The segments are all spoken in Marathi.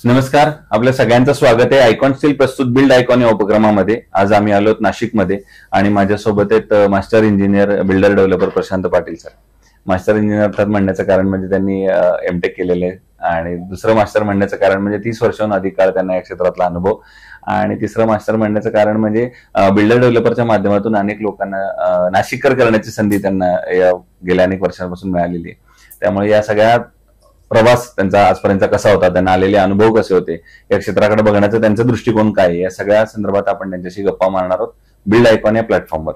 नमस्कार, आपल्या सगळ्यांचं स्वागत आहे आयकॉन स्टील प्रस्तुत बिल्ड आयकॉन या उपक्रमामध्ये. आज आम्ही आलोत नाशिकमध्ये आणि माझ्यासोबत आहेत master engineer builder developer Prashant Patil sir. Master engineer अर्थात म्हणण्याचं कारण म्हणजे त्यांनी एमटेक केलेले आहे, आणि दुसरं मास्टर म्हणण्याचं कारण म्हणजे 30 वर्षांहून अधिक काळ त्यांना या क्षेत्रातला अनुभव, आणि तिसरं मास्टर म्हणण्याचं कारण म्हणजे बिल्डर डेव्हलपरच्या माध्यमातून अनेक लोकांना नाशिककर करण्याची संधी त्यांना या गेल्या अनेक वर्षांपासून मिळालेली आहे. त्यामुळे या सगळ्या प्रवास त्यांचा आजपर्यंत कसा होता, त्यांना आलेले अनुभव कसे होते, या क्षेत्राकडे बघण्याचा त्यांचा दृष्टिकोन काय, या सगळ्या संदर्भात आपण त्यांच्याशी गप्पा मारणार आहोत बिल्ड आयकॉन या प्लॅटफॉर्मवर.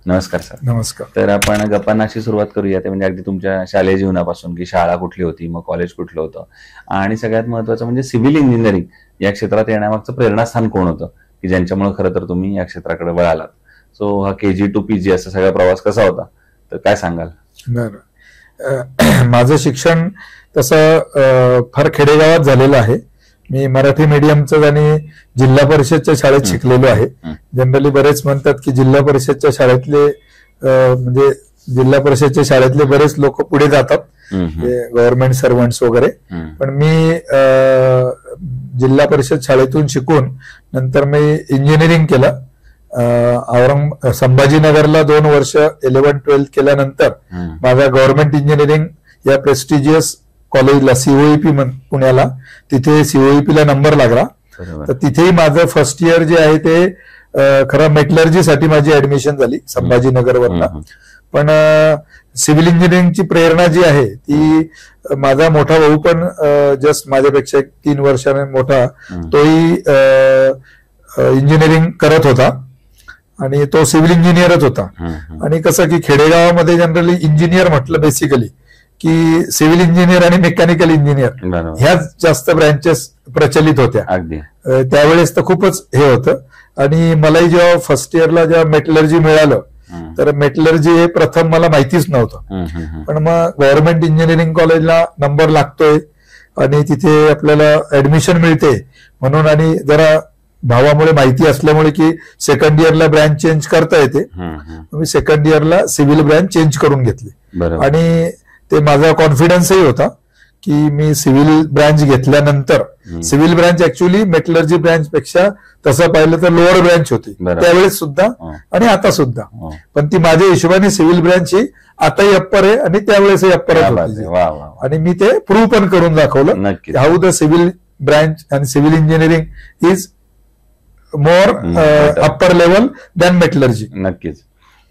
नमस्कार सर. नमस्कार. तर आपण गप्पांना अशी सुरुवात करूया, ते म्हणजे अगदी तुमच्या शालेय जीवनापासून, की शाळा कुठली होती, मग कॉलेज कुठलं होतं, आणि सगळ्यात महत्वाचं म्हणजे सिव्हिल इंजिनिअरिंग या क्षेत्रात येण्यामागचं प्रेरणास्थान कोण होतं, की ज्यांच्यामुळे खरं तर तुम्ही या क्षेत्राकडे वळालात. सो हा KG to PG असा सगळा प्रवास कसा होता, तर काय सांगाल? बरं, माझं शिक्षण तसं फार खेडेगावात झालेलं आहे. मी मराठी मीडियमचं आणि जिल्हा परिषदच्या शाळेत शिकलेलो आहे. जनरली बरेच म्हणतात की जिल्हा परिषदच्या शाळेतले म्हणजे जिल्हा परिषदच्या शाळेतले बरेच लोक पुढे जातात, गव्हर्नमेंट सर्वंट्स वगैरे. पण मी जिल्हा परिषद शाळेतून शिकून नंतर मी इंजिनिअरिंग केलं. संभाजीनगरला 2 वर्ष 11-12 केल्यानंतर माझा गव्हर्नमेंट इंजिनिअरिंग या प्रेस्टिजियस कॉलेजला COEP पुण्याला, तिथे COEP ला नंबर लागला. तर तिथेही माझं फर्स्ट इयर जे आहे ते खरं मेटलर्जीसाठी माझी ऍडमिशन झाली संभाजीनगरवरला. पण सिव्हिल इंजिनिअरिंगची प्रेरणा जी आहे ती माझा मोठा भाऊ पण जस्ट माझ्यापेक्षा 3 वर्षाने मोठा, तोही इंजिनिअरिंग करत होता आणि तो सिव्हिल इंजिनियरच होता. आणि कसं की खेडेगावामध्ये जनरली इंजिनियर म्हटलं बेसिकली की सिव्हिल इंजिनियर आणि मेकॅनिकल इंजिनियर ह्याच जास्त ब्रँचेस प्रचलित होत्या. त्यावेळेस तर खूपच हे होतं. आणि मलाही जेव्हा फर्स्ट इयरला जेव्हा मेटलर्जी मिळालं तर मेटलर्जी हे प्रथम मला माहितीच नव्हतं. पण मग गव्हर्नमेंट इंजिनिअरिंग कॉलेजला नंबर लागतोय आणि तिथे आपल्याला ऍडमिशन मिळते म्हणून, आणि जरा भावामुळे माहिती असल्यामुळे की सेकंड इयरला ब्रँच चेंज करता येते, मी सेकंड इयरला सिव्हिल ब्रँच चेंज करून घेतली. आणि ते माझा कॉन्फिडन्सही होता की मी सिव्हिल ब्रँच घेतल्यानंतर, civil branch actually metallurgy branch पेक्षा तसं पाहिलं तर लोअर ब्रँच होती त्यावेळेस सुद्धा आणि आता सुद्धा. पण ती माझ्या हिशोबाने सिव्हिल ब्रँच ही आताही अप्पर आहे आणि त्यावेळेसही अप्पर होती. आणि मी ते प्रूव्ह पण करून दाखवलं how the civil branch and civil engineering is more upper level than metallurgy. नक्कीच.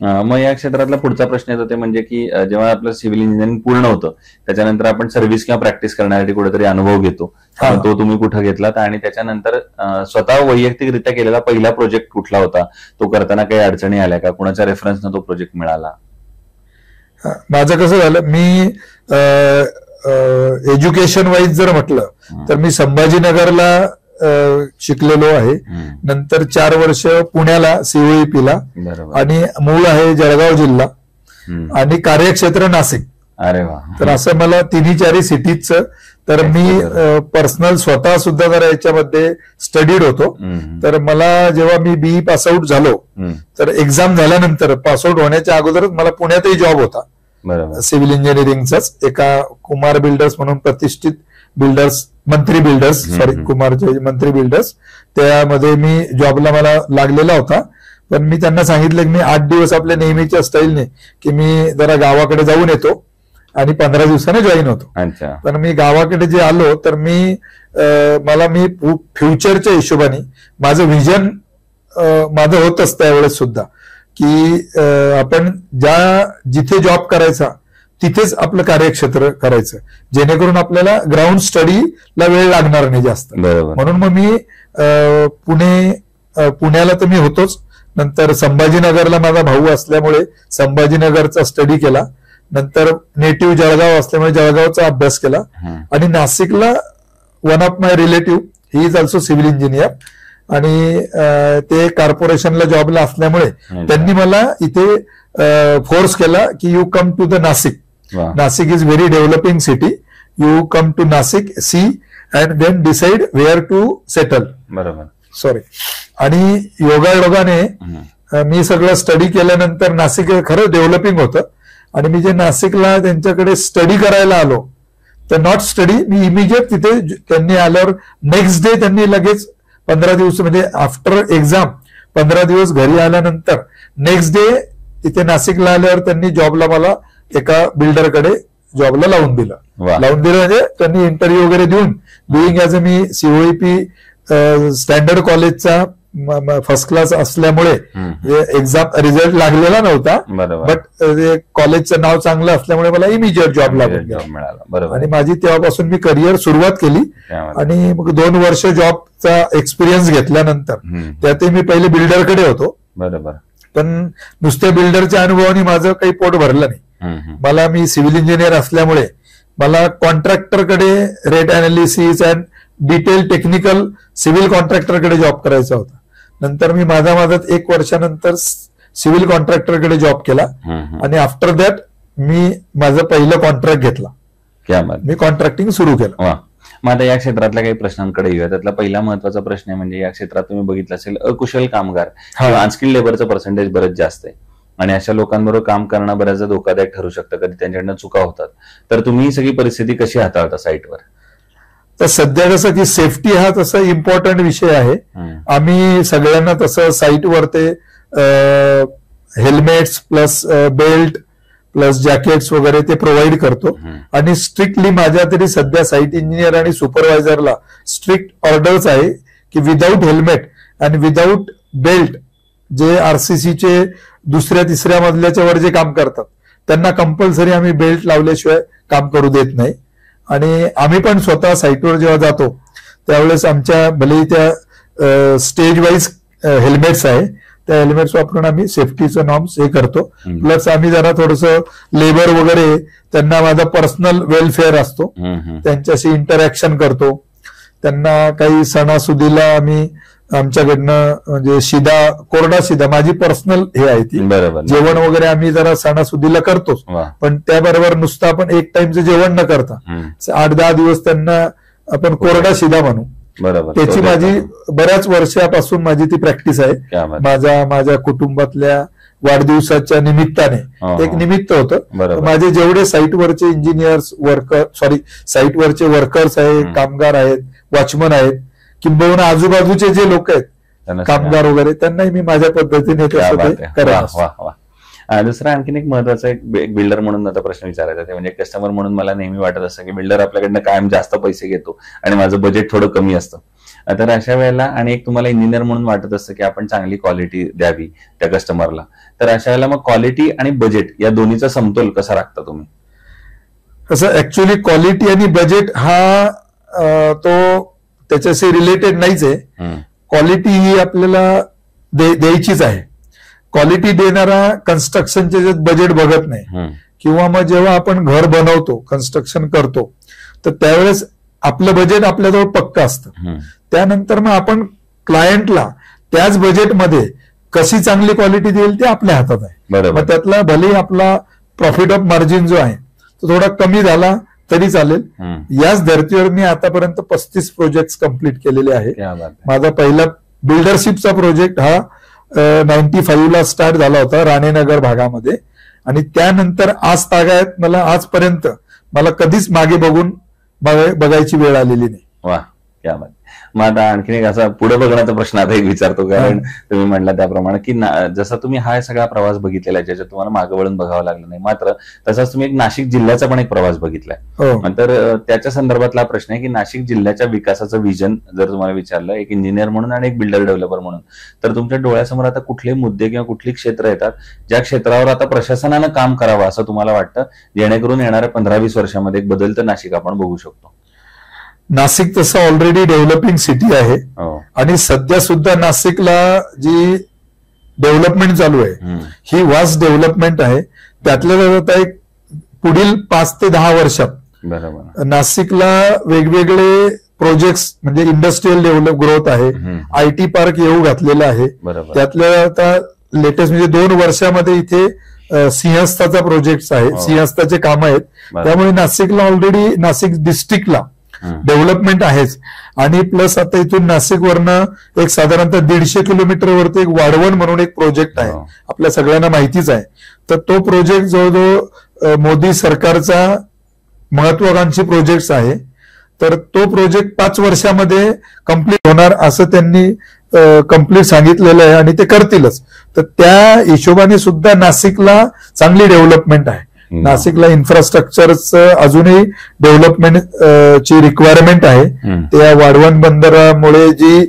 मग या क्षेत्रातला पुढचा प्रश्न येतो ते म्हणजे की जेव्हा आपलं सिव्हिल इंजिनिअरिंग पूर्ण होतं त्याच्यानंतर आपण सर्व्हिस किंवा प्रॅक्टिस करण्यासाठी कुठेतरी अनुभव घेतो. तो तुम्ही कुठं घेतलात, आणि त्याच्यानंतर स्वतः वैयक्तिकरित्या केलेला पहिला प्रोजेक्ट कुठला होता, तो करताना काही अडचणी आल्या का, कुणाच्या रेफरन्सनं तो प्रोजेक्ट मिळाला? माझं कसं झालं, मी एज्युकेशन वाईज जर म्हटलं तर मी संभाजीनगरला शिकलेलो आहे. नंतर 4 वर्ष पुण्याला COEP ला, आणि मूळ आहे जळगाव जिल्हा आणि कार्यक्षेत्र नाशिक. अरे वा. तर असं मला 3-4 सिटीजचं. तर मी पर्सनल स्वतः सुद्धा जरा याच्यामध्ये स्टडीड होतो. तर मला जेव्हा मी BE पासआउट झालो तर एक्झाम झाल्यानंतर पासआउट होण्याच्या अगोदरच मला पुण्यातही जॉब होता सिव्हिल इंजिनिअरिंगचाच, एका कुमार बिल्डर्स म्हणून प्रतिष्ठित बिल्डर्स, मंत्री बिल्डर्स, कुमारचे मंत्री बिल्डर्स, त्यामध्ये मी जॉबला मला लागलेला होता. पण मी त्यांना सांगितलं की मी 8 दिवस आपल्या नेहमीच्या स्टाईलने की मी जरा गावाकडे जाऊन येतो आणि 15 दिवसाने जॉईन होतो. पण मी गावाकडे जे आलो तर मी फ्युचरच्या हिशोबाने माझं व्हिजन माझं होतच त्यावेळेस सुद्धा की आपण जिथे जॉब करायचा तिथेच आपलं कार्यक्षेत्र करायचं, जेणेकरून आपल्याला ग्राउंड स्टडीला वेळ लागणार नाही जास्त. म्हणून मग मी पुण्याला तर मी होतोच. नंतर संभाजीनगरला माझा भाऊ असल्यामुळे संभाजीनगरचा स्टडी केला. नंतर नेटिव्ह जळगाव असल्यामुळे जळगावचा अभ्यास केला. आणि नाशिकला one of my relative he is also civil engineer, आणि ते कॉर्पोरेशनला जॉबला असल्यामुळे त्यांनी मला इथे फोर्स केला की you come to the Nashik. Nashik is very developing city, you come to Nashik, see and then decide where to settle. बरोबर. सॉरी. आणि योगायोगाने मी सगळं स्टडी केल्यानंतर नाशिक खरंच डेव्हलपिंग होतं. आणि मी जे नाशिकला त्यांच्याकडे स्टडी करायला आलो तर नॉट स्टडी मी इमिजिएट तिथे त्यांनी आल्यावर नेक्स्ट डे त्यांनी लगेच 15 दिवस म्हणजे आफ्टर एक्झाम 15 दिवस घरी आल्यानंतर नेक्स्ट डे इथे नाशिकला आल्यावर त्यांनी जॉबला मला एका बिल्डरकडे जॉबला लावून दिलं म्हणजे त्यांनी इंटरव्ह्यू वगैरे देऊन being as a me COEP standard कॉलेजचा फर्स्ट क्लास असल्यामुळे एक्झाम रिझल्ट लागलेला नव्हता, बट कॉलेजचं नाव चांगलं असल्यामुळे मला इमिजिएट जॉब लागला आणि माझी तेव्हापासून मी करिअर सुरुवात केली. आणि मग 2 वर्ष जॉबचा एक्सपिरियन्स घेतल्यानंतर त्यातही मी पहिले बिल्डरकडे होतो, पण नुसत्या बिल्डरच्या अनुभवाने माझं काही पोट भरलं नाही. मला मी सिव्हिल इंजिनियर असल्यामुळे मला कॉन्ट्रॅक्टरकडे rate analysis and detail technical civil कॉन्ट्रॅक्टरकडे जॉब करायचा होता. नंतर मी माझा 1 वर्षानंतर सिव्हिल कॉन्ट्रॅक्टरकडे जॉब केला आणि आफ्टर दॅट मी माझं पहिलं कॉन्ट्रॅक्ट घेतला, मी कॉन्ट्रॅक्टिंग सुरू केलं. मग आता या क्षेत्रातल्या काही प्रश्नांकडे येऊया. त्यातला पहिला महत्वाचा प्रश्न आहे म्हणजे या क्षेत्रात तुम्ही बघितलं असेल अकुशल कामगार किंवा अनस्किल्ड लेबरचं पर्सेंटेज बरंच जास्त आहे आणि अशा लोकांबरोबर काम करणं बऱ्याचदा धोकादायक ठरू शकतं, कधी त्यांच्याकडनं चुका होतात. तर तुम्ही ही सगळी परिस्थिती कशी हाताळता साईटवर? तर सध्या कसं की सेफ्टी हा तसा इम्पॉर्टंट विषय आहे. आम्ही सगळ्यांना तसं साईटवर ते helmets plus belt plus jackets वगैरे ते प्रोव्हाइड करतो आणि स्ट्रिक्टली माझ्या तरी सध्या साईट इंजिनियर आणि सुपरवायझरला स्ट्रिक्ट ऑर्डर्स आहे की विदाऊट हेल्मेट आणि विदाऊट बेल्ट जे आरसीसीचे 2ऱ्या-3ऱ्या मजल्याच्या वर जे काम करतात त्यांना कंपल्सरी आम्ही बेल्ट लावल्याशिवाय काम करू देत नाही. आणि आम्ही पण स्वतः साईटवर जेव्हा जातो त्यावेळेस आमच्या भले त्या स्टेज वाईज हेल्मेट्स आहे, त्या हेल्मेट्स वापरून आम्ही सेफ्टीचं नॉर्म्स हे करतो. प्लस आम्ही जरा थोडंसं लेबर वगैरे त्यांना माझा पर्सनल वेलफेअर असतो, त्यांच्याशी इंटरॅक्शन करतो. त्यांना काही सणासुदीला आम्ही आमच्याकडनं म्हणजे कोरडा शिदा माझी पर्सनल हे आहे ती, जेवण वगैरे आम्ही जरा सणासुदीला करतोच, पण त्याबरोबर नुसतं आपण एक टाइमचं जेवण न करता 8-10 दिवस त्यांना आपण कोरडा शिदा म्हणू. त्याची माझी बऱ्याच वर्षापासून माझी ती प्रॅक्टिस आहे. माझ्या कुटुंबातल्या वाढदिवसाच्या निमित्ताने एक निमित्त होतं. माझे जेवढे साईटवरचे इंजिनियर्स साईटवरचे वर्कर्स आहेत, कामगार आहेत, वॉचमन आहेत, किंबहुना आजूबाजूचे जे लोक आहेत कामगार वगैरे, त्यांनाही मी माझ्या पद्धतीने करत. दुसरा आणखीन एक महत्वाचा एक बिल्डर म्हणून आता प्रश्न विचारायचा ते म्हणजे कस्टमर म्हणून मला नेहमी वाटत असतं की बिल्डर आपल्याकडनं कायम जास्त पैसे घेतो आणि माझं बजेट थोडं कमी असतं. तर अशा वेळेला आणि एक तुम्हाला इंजिनियर म्हणून वाटत असतं की आपण चांगली क्वालिटी द्यावी त्या कस्टमरला, तर अशा वेळेला मग क्वालिटी आणि बजेट या दोन्हीचा समतोल कसा राखता तुम्ही? कसं ऍक्च्युअली क्वालिटी आणि बजेट हा तो त्याच्याशी रिलेटेड नाहीच आहे. क्वालिटी ही आपल्याला द्यायचीच आहे. क्वालिटी देणारा कन्स्ट्रक्शनचे जे बजेट बघत नाही, किंवा मग जेव्हा आपण घर बनवतो कन्स्ट्रक्शन करतो तर त्यावेळेस आपलं बजेट आपल्याजवळ पक्क असतं. त्यानंतर मग आपण क्लायंटला त्याच बजेटमध्ये कशी चांगली क्वालिटी देईल ते आपल्या हातात आहे. मग त्यातला भले आपला प्रॉफिट ऑफ मार्जिन जो आहे तो थोडा कमी झाला तरी चालेल. याच धर्तीवर मी आतापर्यंत 35 प्रोजेक्ट कंप्लीट केलेले आहेत. माझा पहिला बिल्डरशिपचा प्रोजेक्ट हा 95ला स्टार्ट झाला होता राणेनगर भागामध्ये आणि त्यानंतर आज तागायत मला आजपर्यंत मला कधीच मागे बघायची वेळ आलेली नाही. वा, क्या बात. मग आता आणखीन एक असा पुढे बघण्याचा प्रश्न आता एक विचारतो, कारण तुम्ही म्हणला त्याप्रमाणे की जसा तुम्ही हा सगळा प्रवास बघितलेला आहे ज्याच्यात तुम्हाला मागे वळून बघावं लागलं नाही, मात्र तसाच तुम्ही एक नाशिक जिल्ह्याचा पण एक प्रवास बघितलाय. तर त्याच्या संदर्भातला प्रश्न आहे की नाशिक जिल्ह्याच्या विकासाचं विजन जर तुम्हाला विचारलं एक इंजिनियर म्हणून आणि एक बिल्डर डेव्हलपर म्हणून, तर तुमच्या डोळ्यासमोर आता कुठले मुद्दे किंवा कुठली क्षेत्र येतात ज्या क्षेत्रावर आता प्रशासनानं काम करावं असं तुम्हाला वाटतं, जेणेकरून येणाऱ्या 15-20 वर्षामध्ये एक बदलतं नाशिक आपण बघू शकतो? नाशिक तसं ऑलरेडी डेव्हलपिंग सिटी आहे आणि सध्या सुद्धा नाशिकला जी डेव्हलपमेंट चालू आहे ही वास्ट डेव्हलपमेंट आहे. त्यातल्या आता एक पुढील 5 ते 10 वर्षात नाशिकला वेगवेगळे प्रोजेक्ट्स म्हणजे इंडस्ट्रीयल ग्रोथ आहे, IT पार्क येऊ घातलेला आहे. त्यातल्या आता लेटेस्ट म्हणजे 2 वर्षामध्ये इथे सिंहस्थाचा प्रोजेक्ट आहे, सिंहस्थाचे काम आहेत. त्यामुळे नाशिकला ऑलरेडी नाशिक डिस्ट्रिक्टला डेव्हलपमेंट आहेच. आणि प्लस आता इथून नाशिकवरनं एक साधारणतः 150 किलोमीटरवरती एक वाढवण म्हणून एक प्रोजेक्ट आहे, आपल्या सगळ्यांना माहितीच आहे. तर तो प्रोजेक्ट जवळजवळ मोदी सरकारचा महत्वाकांक्षी प्रोजेक्ट आहे, तर तो प्रोजेक्ट 5 वर्षामध्ये कम्प्लीट होणार असं त्यांनी कम्प्लीट सांगितलेलं आहे आणि ते करतीलच. तर त्या हिशोबाने सुद्धा नाशिकला चांगली डेव्हलपमेंट आहे. नाशिकला इन्फ्रास्ट्रक्चरचं अजूनही डेव्हलपमेंट ची रिक्वायरमेंट आहे. त्या वाढवण बंदरामुळे जी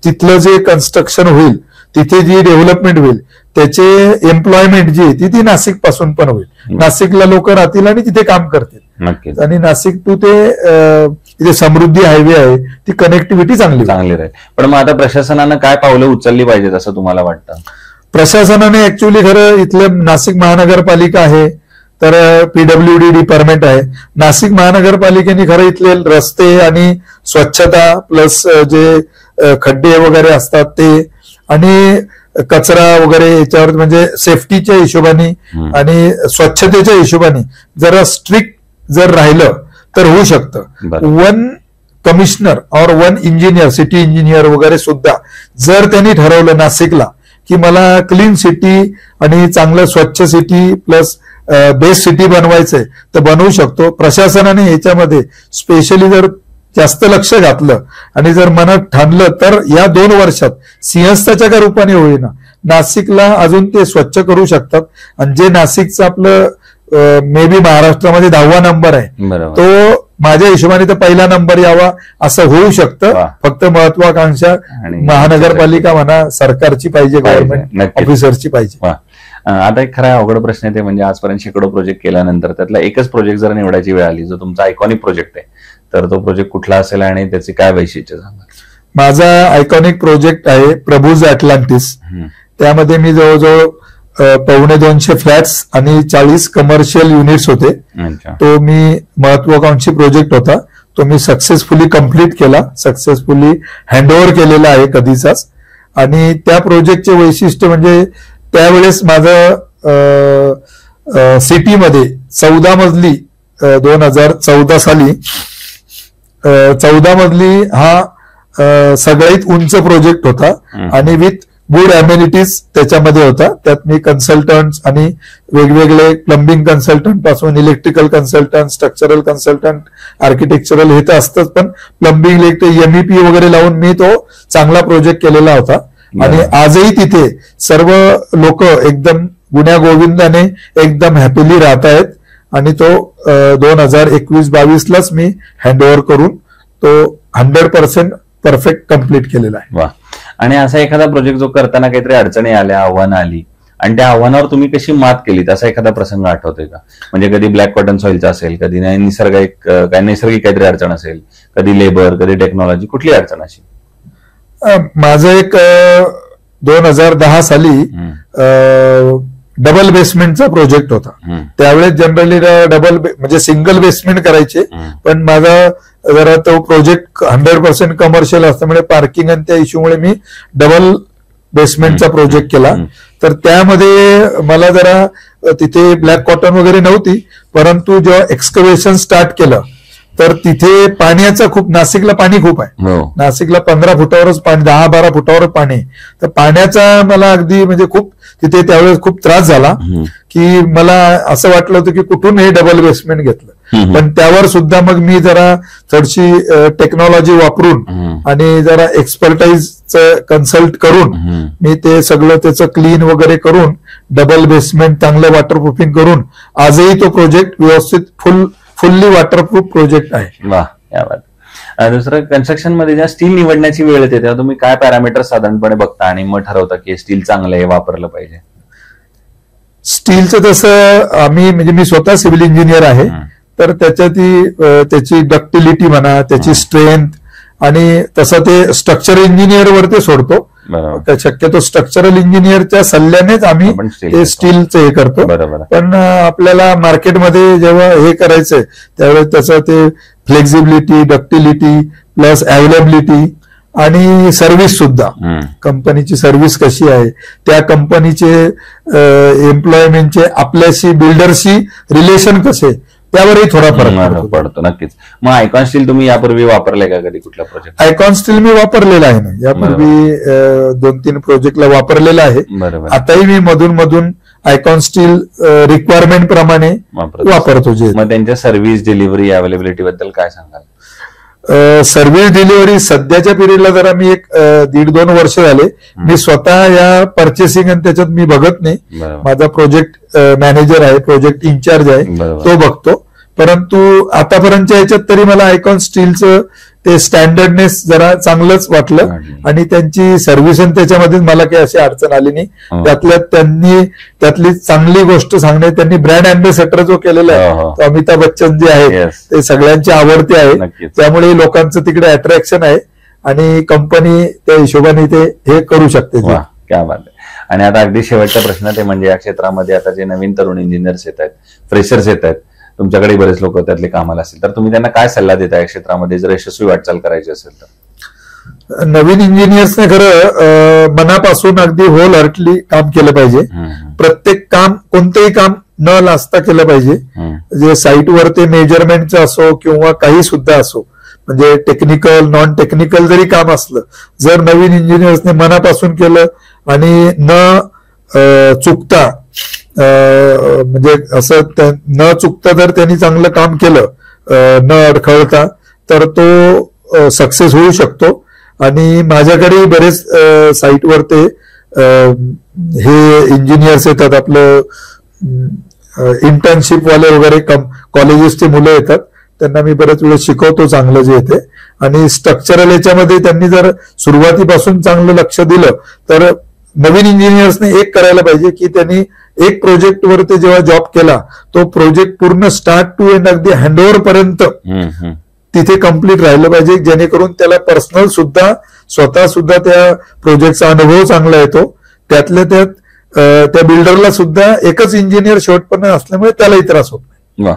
तिथलं जे कन्स्ट्रक्शन होईल, तिथे जी डेव्हलपमेंट होईल, त्याचे एम्प्लॉयमेंट जी आहे ती नाशिक पासून पण होईल. नाशिकला लोक राहतील आणि तिथे काम करतील. आणि नाशिक टू ते समृद्धी हायवे आहे, ती कनेक्टिव्हिटी चांगली राहील. पण मग आता प्रशासनानं काय पावलं उचलली पाहिजेत असं तुम्हाला वाटतं? प्रशासनाने ऍक्च्युअली खरं इथलं नाशिक महानगरपालिका आहे, तर PWD डिपार्टमेंट आहे. नाशिक महानगरपालिकेने खरं इथले रस्ते आणि स्वच्छता प्लस जे खड्डे वगैरे असतात ते आणि कचरा वगैरे याच्यावर म्हणजे सेफ्टीच्या हिशोबाने आणि स्वच्छतेच्या हिशोबाने जरा स्ट्रिक्ट जर राहिलं तर होऊ शकतं. वन कमिशनर और वन इंजिनियर, सिटी इंजिनियर वगैरे सुद्धा जर त्यांनी ठरवलं नाशिकला की मला क्लीन सिटी आणि चांगलं स्वच्छ सिटी प्लस बेस्ट सिटी बनवायचंय तर बनवू शकतो. प्रशासनाने याच्यामध्ये स्पेशली जर जास्त लक्ष घातलं आणि जर मनात ठाणलं तर या 2 वर्षात सिंहस्थाच्या का रूपाने होईना नाशिकला अजून ते स्वच्छ करू शकतात. आणि जे नाशिकचं आपलं मे बी महाराष्ट्रामध्ये 10वा नंबर आहे, तो माझ्या हिशोबाने तर पहिला नंबर यावा असं होऊ शकतं. फक्त महत्वाकांक्षा महानगरपालिका म्हणा, सरकारची पाहिजे, गव्हर्नमेंट ऑफिसरची पाहिजे. आता एक खरा अवघड प्रश्न येते, म्हणजे आजपर्यंत शेकडो प्रोजेक्ट केल्यानंतर त्यातला एकच प्रोजेक्ट जर निवडायची वेळ आली, जो तुमचा आयकॉनिक प्रोजेक्ट आहे, तर तो प्रोजेक्ट कुठला असेल आणि त्याचे काय वैशिष्ट्य सांगा? माझा आयकॉनिक प्रोजेक्ट आहे प्रभूज अटलांटिस. त्यामध्ये मी जवळजवळ 250 फ्लॅट्स आणि 40 कमर्शियल युनिट्स होते. तो मी महत्वाकांक्षी प्रोजेक्ट होता, तो मी सक्सेसफुली कंप्लीट केला, सक्सेसफुली हँडओव्हर केलेला आहे कधीचाच. आणि त्या प्रोजेक्टचे वैशिष्ट्य म्हणजे त्यावेळेस माझं सिटीमध्ये 14 मजली 2014 साली 14 मजली हा सगळ्यात उंच प्रोजेक्ट होता आणि विथ गुड अम्युनिटीज त्याच्यामध्ये होता. त्यात मी कन्सल्टंट आणि वेगवेगळे प्लंबिंग कन्सल्टंट पासून electrical consultant, structural consultant, architectural हे तर असतंच, पण प्लंबिंग MEP वगैरे लावून मी तो चांगला प्रोजेक्ट केलेला होता. आणि आजही तिथे सर्व लोक एकदम गुण्या गोविंदाने एकदम हॅपीली राहत आहेत. आणि तो 2021-22 लाच मी हँडओव्हर करून तो 100% परफेक्ट कम्प्लीट केलेला आहे. वा. आणि असा एखादा प्रोजेक्ट जो करताना काहीतरी अडचणी आल्या, आव्हानं आली आणि त्या आव्हानावर तुम्ही कशी मात केली, असा एखादा प्रसंग आठवतोय का? म्हणजे कधी ब्लॅक कॉटन सॉइलचा असेल, कधी नैसर्गिक काहीतरी अडचण असेल, कधी लेबर, कधी टेक्नॉलॉजी, कुठली अडचण अशी? माझं एक 2010 साली डबल बेसमेंटचा प्रोजेक्ट होता. त्यावेळेस जनरली म्हणजे सिंगल बेसमेंट करायचे, पण माझा जरा तो प्रोजेक्ट 100% कमर्शियल असल्यामुळे पार्किंग आणि त्या इश्यूमुळे मी डबल बेसमेंटचा प्रोजेक्ट केला. तर त्यामध्ये मला जरा तिथे ब्लॅक कॉटन वगैरे नव्हती, परंतु जेव्हा एक्सकव्हेशन स्टार्ट केलं तर तिथे पाण्याचं खूप, नाशिकला पाणी खूप आहे. नाशिकला 15 फुटावरच पाणी, 10-12 फुटावर पाणी. तर पाण्याचा मला अगदी म्हणजे खूप तिथे त्यावेळेस खूप त्रास झाला की मला असं वाटलं होतं की कुठून हे डबल बेसमेंट घेतलं. पण त्यावर सुद्धा मग मी जरा थोडीशी टेक्नॉलॉजी वापरून आणि जरा एक्सपर्टाईजचं कन्सल्ट करून मी ते सगळं त्याचं क्लीन वगैरे करून डबल बेसमेंट चांगलं वॉटरप्रूफिंग करून आजही तो प्रोजेक्ट व्यवस्थित फुल्ली वॉटरप्रूफ प्रोजेक्ट आहे. वा, या बात. दुसरं, कन्स्ट्रक्शन मध्ये जेव्हा स्टील निवडण्याची वेळ येते तेव्हा तुम्ही काय पॅरामीटर साधारणपणे बघता आणि मग ठरवता की स्टील चांगलं आहे, वापरलं पाहिजे? स्टीलचं तसं मी स्वतः सिव्हिल इंजिनियर आहे, तर त्याची डक्टिलिटी म्हणा, त्याची स्ट्रेंथ आणि तसं ते स्ट्रक्चरल इंजिनियर वर ते सोडतो. शक्यतो स्ट्रक्चरल इंजिनियरच्या सल्ल्यानेच आम्ही ते स्टीलचं हे करतो. पण आपल्याला मार्केटमध्ये जेव्हा हे करायचंय त्यावेळेस त्याचं ते फ्लेक्झिबिलिटी, डक्टिलिटी प्लस अवेलेबिलिटी आणि सर्व्हिस सुद्धा, कंपनीची सर्व्हिस कशी आहे, त्या कंपनीचे एम्प्लॉयमेंटचे आपल्याशी बिल्डरशी रिलेशन कसे, त्यावरही थोडा फरक पडतो. नक्कीच. मग आयकॉन स्टील तुम्ही यापूर्वी वापरलंय का कधी कुठला प्रोजेक्ट? आयकॉन स्टील मी वापरलेला आहे ना, यापूर्वी 2-3 प्रोजेक्टला वापरलेला आहे. आताही मी मधून आयकॉन स्टील रिक्वायरमेंट प्रमाणे वापरतो. जे मग त्यांच्या सर्व्हिस डिलिव्हरी अवेलेबिलिटी बद्दल काय सांगाल? सर्व्हिस डिलिव्हरी सध्याच्या पिरियडला जरा मी एक 1.5-2 वर्ष झाले मी स्वतः या परचेसिंग आणि त्याच्यात मी बघत नाही. माझा प्रोजेक्ट मॅनेजर आहे, प्रोजेक्ट इन्चार्ज आहे, तो बघतो. परंतु आतापर्यंतच्या ह्याच्यात तरी मला आयकॉन स्टीलचं ते स्टँडर्डनेस जरा चांगलंच वाटलं आणि त्यांची सर्व्हिस त्याच्यामध्ये मला काही अशी अडचण आली नाही. त्यातली चांगली गोष्ट सांगणे, त्यांनी ब्रँड अँबॅसेडर जो केलेला आहे अमिताभ बच्चन जे आहेत ते सगळ्यांचे आवडते आहे, त्यामुळे लोकांचं तिकडे अट्रॅक्शन आहे आणि कंपनी त्या हिशोबाने ते हे करू शकते. क्या बात आहे. आणि आता अगदी शेवटचा प्रश्न ते म्हणजे या क्षेत्रामध्ये आता जे नवीन तरुण इंजिनियर्स येत आहेत, फ्रेशर्स येत आहेत, तुमच्याकडे बरेच लोक त्यातले कामाला असतील, तर तुम्ही त्यांना काय सल्ला देता या क्षेत्रामध्ये जर यशस्वी वाटचाल करायची असेल तर? नवीन इंजिनियर्सने खरं मनापासून अगदी होल हार्टली काम केलं पाहिजे. प्रत्येक काम, कोणतंही काम न लाजता केलं पाहिजे. जे साईटवर ते मेजरमेंटचं असो किंवा काही सुद्धा असो, म्हणजे टेक्निकल नॉन टेक्निकल जरी काम असलं, जर नवीन इंजिनियर्सने मनापासून केलं आणि न चुकता म्हणजे असं न चुकता जर त्यांनी चांगलं काम केलं न अडखळता, तर तो सक्सेस होऊ शकतो. आणि माझ्याकडे बरेच साईटवर ते हे इंजिनियर्स येतात, आपलं इंटर्नशिप वाले वगैरे कॉलेजेसचे मुलं येतात, त्यांना मी बरेच वेळेस शिकवतो चांगलं जे येते. आणि स्ट्रक्चरल याच्यामध्ये त्यांनी जर सुरुवातीपासून चांगलं लक्ष दिलं तर नवीन इंजिनियर्सने एक करायला पाहिजे की त्यांनी एक प्रोजेक्टवर ते जेव्हा जॉब केला, तो प्रोजेक्ट पूर्ण स्टार्ट टू एंड अगदी हँडओव्हर पर्यंत तिथे कम्प्लीट राहिलं पाहिजे, जेणेकरून त्याला पर्सनल सुद्धा स्वतः सुद्धा त्या प्रोजेक्टचा अनुभव चांगला येतो. त्यातल्या त्यात त्या बिल्डरला सुद्धा एकच इंजिनियर शेवटपर्यंत असल्यामुळे त्यालाही त्रास होत नाही.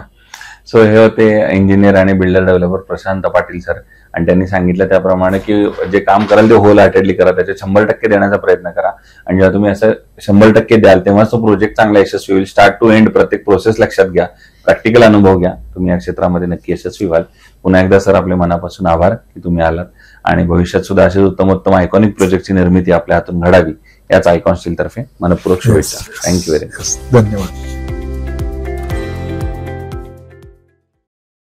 सो हे होते इंजिनियर आणि builder developer Prashant Patil sir. आणि त्यांनी सांगितलं त्याप्रमाणे की जे काम कराल ते होल हार्टेडली करा, त्याचे 100% देण्याचा प्रयत्न करा. आणि जेव्हा तुम्ही असं 100% द्याल तेव्हाच तो प्रोजेक्ट चांगला यशस्वी होईल. स्टार्ट टू एंड प्रत्येक प्रोसेस लक्षात घ्या, प्रॅक्टिकल अनुभव घ्या, तुम्ही या क्षेत्रामध्ये नक्की यशस्वी व्हाल. पुन्हा एकदा सर आपले मनापासून आभार की तुम्ही आलात आणि भविष्यात सुद्धा असे उत्तमोत्तम आयकॉनिक प्रोजेक्टची निर्मिती आपल्या हातून घडावी याच आयकॉन स्टील तर्फे मनपूर्वक शुभेच्छा. Thank you very much. धन्यवाद.